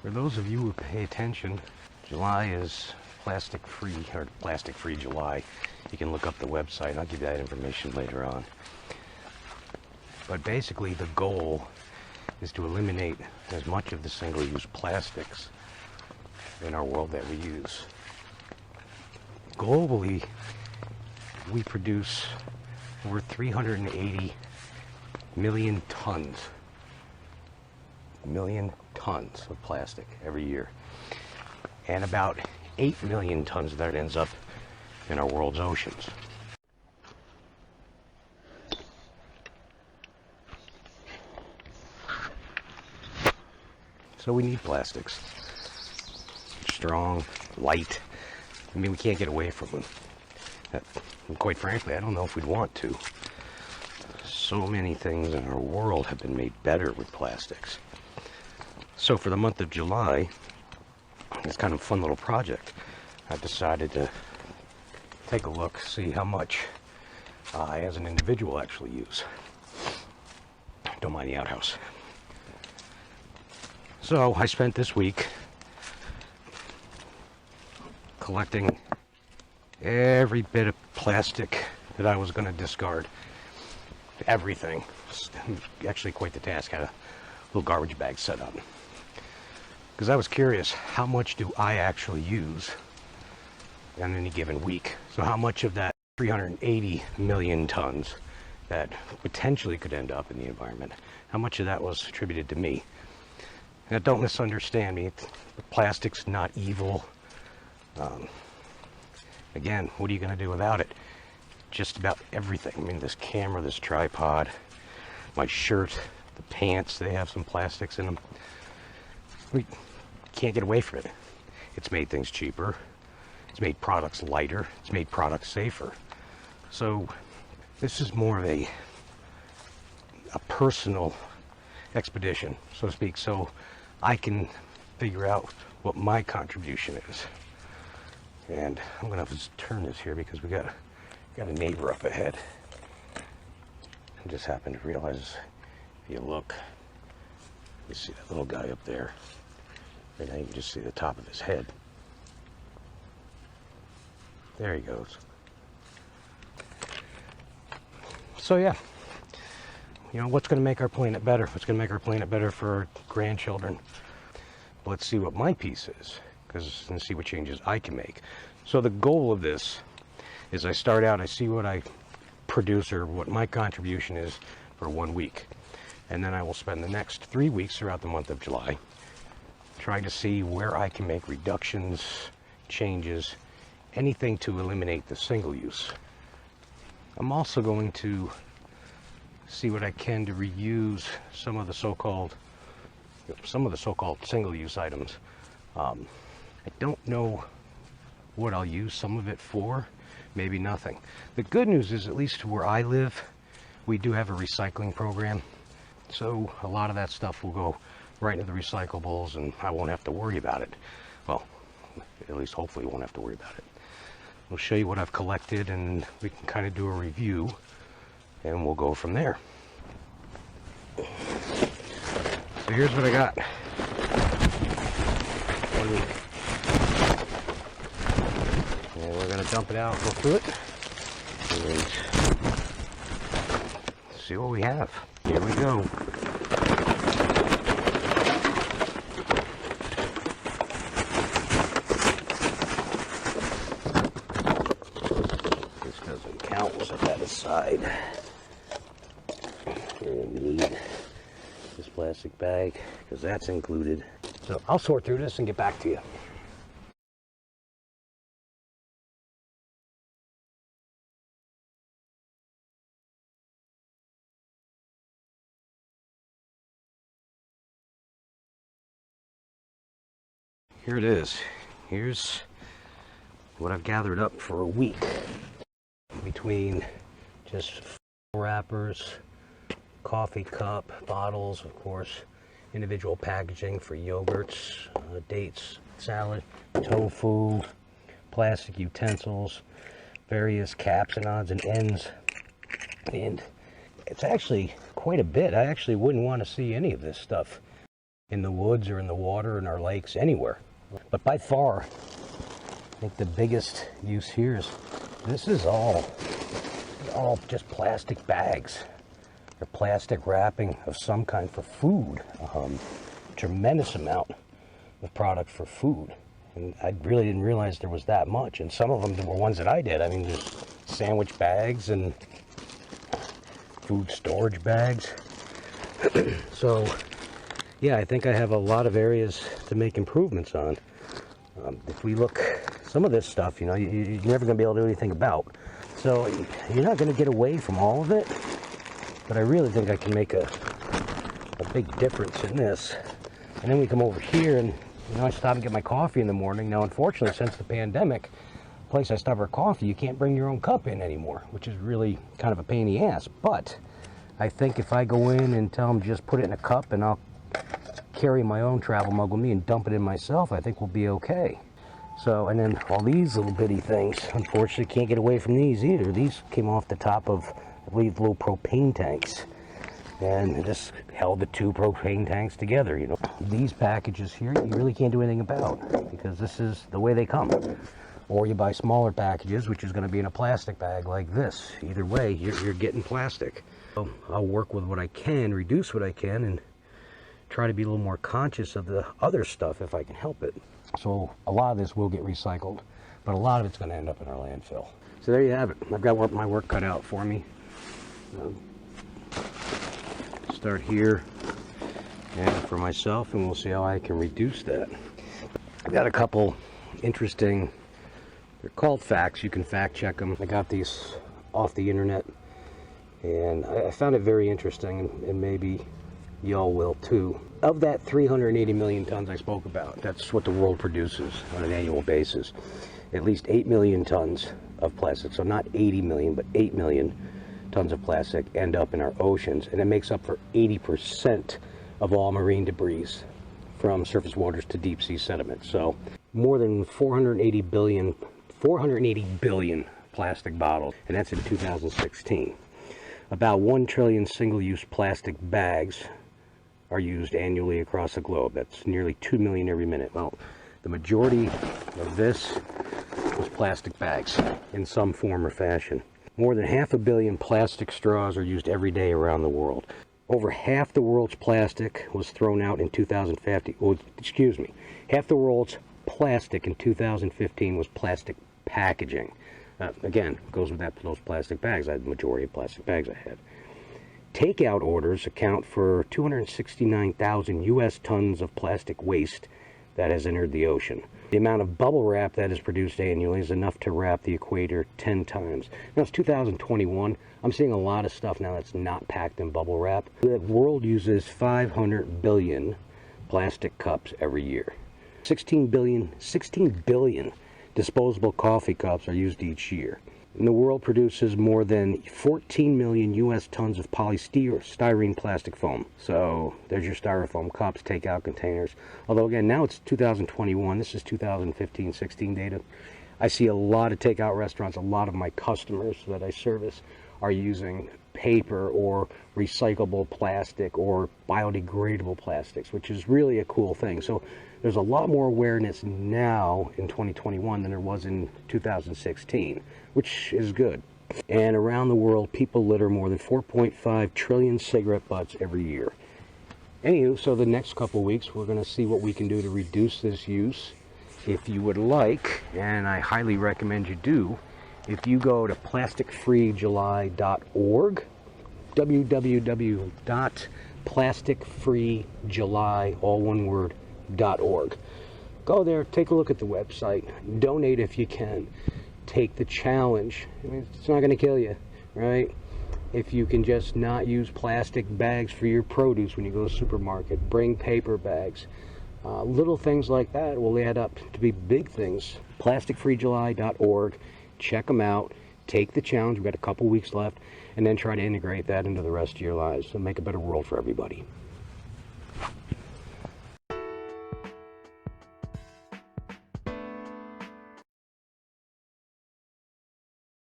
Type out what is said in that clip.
For those of you who pay attention, July is plastic-free, or plastic-free July. You can look up the website. I'll give you that information later on. But basically, the goal is to eliminate as much of the single-use plastics in our world that we use. Globally, we produce over 380 million tons of plastic every year, and about 8 million tons of that ends up in our world's oceans. So we need plastics. Strong, light. I mean, we can't get away from them. And quite frankly, I don't know if we'd want to. So many things in our world have been made better with plastics. So for the month of July, it's kind of a fun little project. I decided to take a look, see how much I as an individual actually use. Don't mind the outhouse. So I spent this week collecting every bit of plastic that I was going to discard. Everything. Actually quite the task. Had a little garbage bag set up. Because I was curious, how much do I actually use in any given week? So how much of that 380 million tons that potentially could end up in the environment, how much of that was attributed to me? Now, don't misunderstand me. Plastic's not evil. Again, what are you going to do without it? Just about everything. I mean, this camera, this tripod, my shirt, the pants, they have some plastics in them. We can't get away from it. It's made things cheaper. It's made products lighter. It's made products safer. So this is more of a personal expedition, so to speak, so I can figure out what my contribution is. And I'm gonna have to just turn this here because we got a neighbor up ahead. I just happened to realize, if you look, you see that little guy up there. Right now you can just see the top of his head. There he goes. So yeah, you know, what's going to make our planet better? What's going to make our planet better for our grandchildren? Let's see what my piece is, and see what changes I can make. So the goal of this is I start out, I see what I produce or what my contribution is for 1 week. And then I will spend the next 3 weeks throughout the month of July trying to see where I can make reductions, changes, anything to eliminate the single use. I'm also going to see what I can to reuse some of the so-called single-use items. I don't know what I'll use some of it for, maybe nothing. The good news is, at least where I live, we do have a recycling program, so a lot of that stuff will go right into the recyclables and I won't have to worry about it. Well, at least hopefully won't have to worry about it. I'll show you what I've collected and we can kind of do a review and we'll go from there. So here's what I got. 1 week. And we're going to dump it out, go through it, and see what we have. Here we go. This doesn't count, we'll set that aside. And we need this plastic bag, because that's included. So I'll sort through this and get back to you. Here it is. Here's what I've gathered up for a week. Between just wrappers, coffee cup, bottles, of course, individual packaging for yogurts, dates, salad, tofu, plastic utensils, various caps and odds and ends. And it's actually quite a bit. I actually wouldn't want to see any of this stuff in the woods or in the water, in our lakes, anywhere. But by far, I think the biggest use here is this is all just plastic bags or plastic wrapping of some kind for food. Tremendous amount of product for food. And I really didn't realize there was that much. And some of them were ones that I did. I mean, there's sandwich bags and food storage bags. So, yeah, I think I have a lot of areas to make improvements on. If we look, some of this stuff, you know, you're never going to be able to do anything about. So you're not going to get away from all of it. But I really think I can make a big difference in this. And then we come over here and, you know, I stop and get my coffee in the morning. Now, unfortunately, since the pandemic, the place I stop for coffee, you can't bring your own cup in anymore, which is really kind of a pain in the ass. But I think if I go in and tell them just put it in a cup and I'll carry my own travel mug with me and dump it in myself, I think we'll be okay. So, and then all these little bitty things, unfortunately, can't get away from these either. These came off the top of, I believe, little propane tanks. And it just held the two propane tanks together, you know. These packages here, you really can't do anything about because this is the way they come. Or you buy smaller packages, which is going to be in a plastic bag like this. Either way, you're getting plastic. So I'll work with what I can, reduce what I can, and try to be a little more conscious of the other stuff if I can help it. So a lot of this will get recycled, but a lot of it's going to end up in our landfill. So there you have it. I've got my work cut out for me. Start here and for myself, and we'll see how I can reduce that. I've got a couple interesting, they're called facts. You can fact check them. I got these off the internet, and I found it very interesting, and maybe y'all will too. Of that 380 million tons I spoke about, that's what the world produces on an annual basis. At least 8 million tons of plastic, so not 80 million, but 8 million tons of plastic end up in our oceans, and it makes up for 80% of all marine debris from surface waters to deep sea sediment. So more than 480 billion plastic bottles, and that's in 2016. About 1 trillion single-use plastic bags are used annually across the globe. That's nearly 2 million every minute. Well, the majority of this was plastic bags in some form or fashion. More than 500 million plastic straws are used every day around the world. Over half the world's plastic was thrown out in 2015. Well, excuse me. Half the world's plastic in 2015 was plastic packaging. Again, goes with those plastic bags. I had the majority of plastic bags I had. Takeout orders account for 269,000 U.S. tons of plastic waste that has entered the ocean. The amount of bubble wrap that is produced annually is enough to wrap the equator 10 times. Now it's 2021. I'm seeing a lot of stuff now that's not packed in bubble wrap. The world uses 500 billion plastic cups every year. 16 billion disposable coffee cups are used each year. And the world produces more than 14 million U.S. tons of polystyrene plastic foam. So there's your styrofoam cups, takeout containers. Although again, now it's 2021. This is 2015-16 data. I see a lot of takeout restaurants, a lot of my customers that I service are using paper or recyclable plastic or biodegradable plastics, which is really a cool thing. So there's a lot more awareness now in 2021 than there was in 2016, which is good. And around the world, people litter more than 4.5 trillion cigarette butts every year. Anywho, so the next couple of weeks, we're going to see what we can do to reduce this use. If you would like, and I highly recommend you do, if you go to plasticfreejuly.org, www.plasticfreejuly, all one word, .org. Go there, take a look at the website, donate if you can, take the challenge. I mean, it's not going to kill you, right? If you can just not use plastic bags for your produce when you go to the supermarket, bring paper bags. Little things like that will add up to be big things. Plasticfreejuly.org. Check them out. Take the challenge. We've got a couple weeks left. And then try to integrate that into the rest of your lives and make a better world for everybody.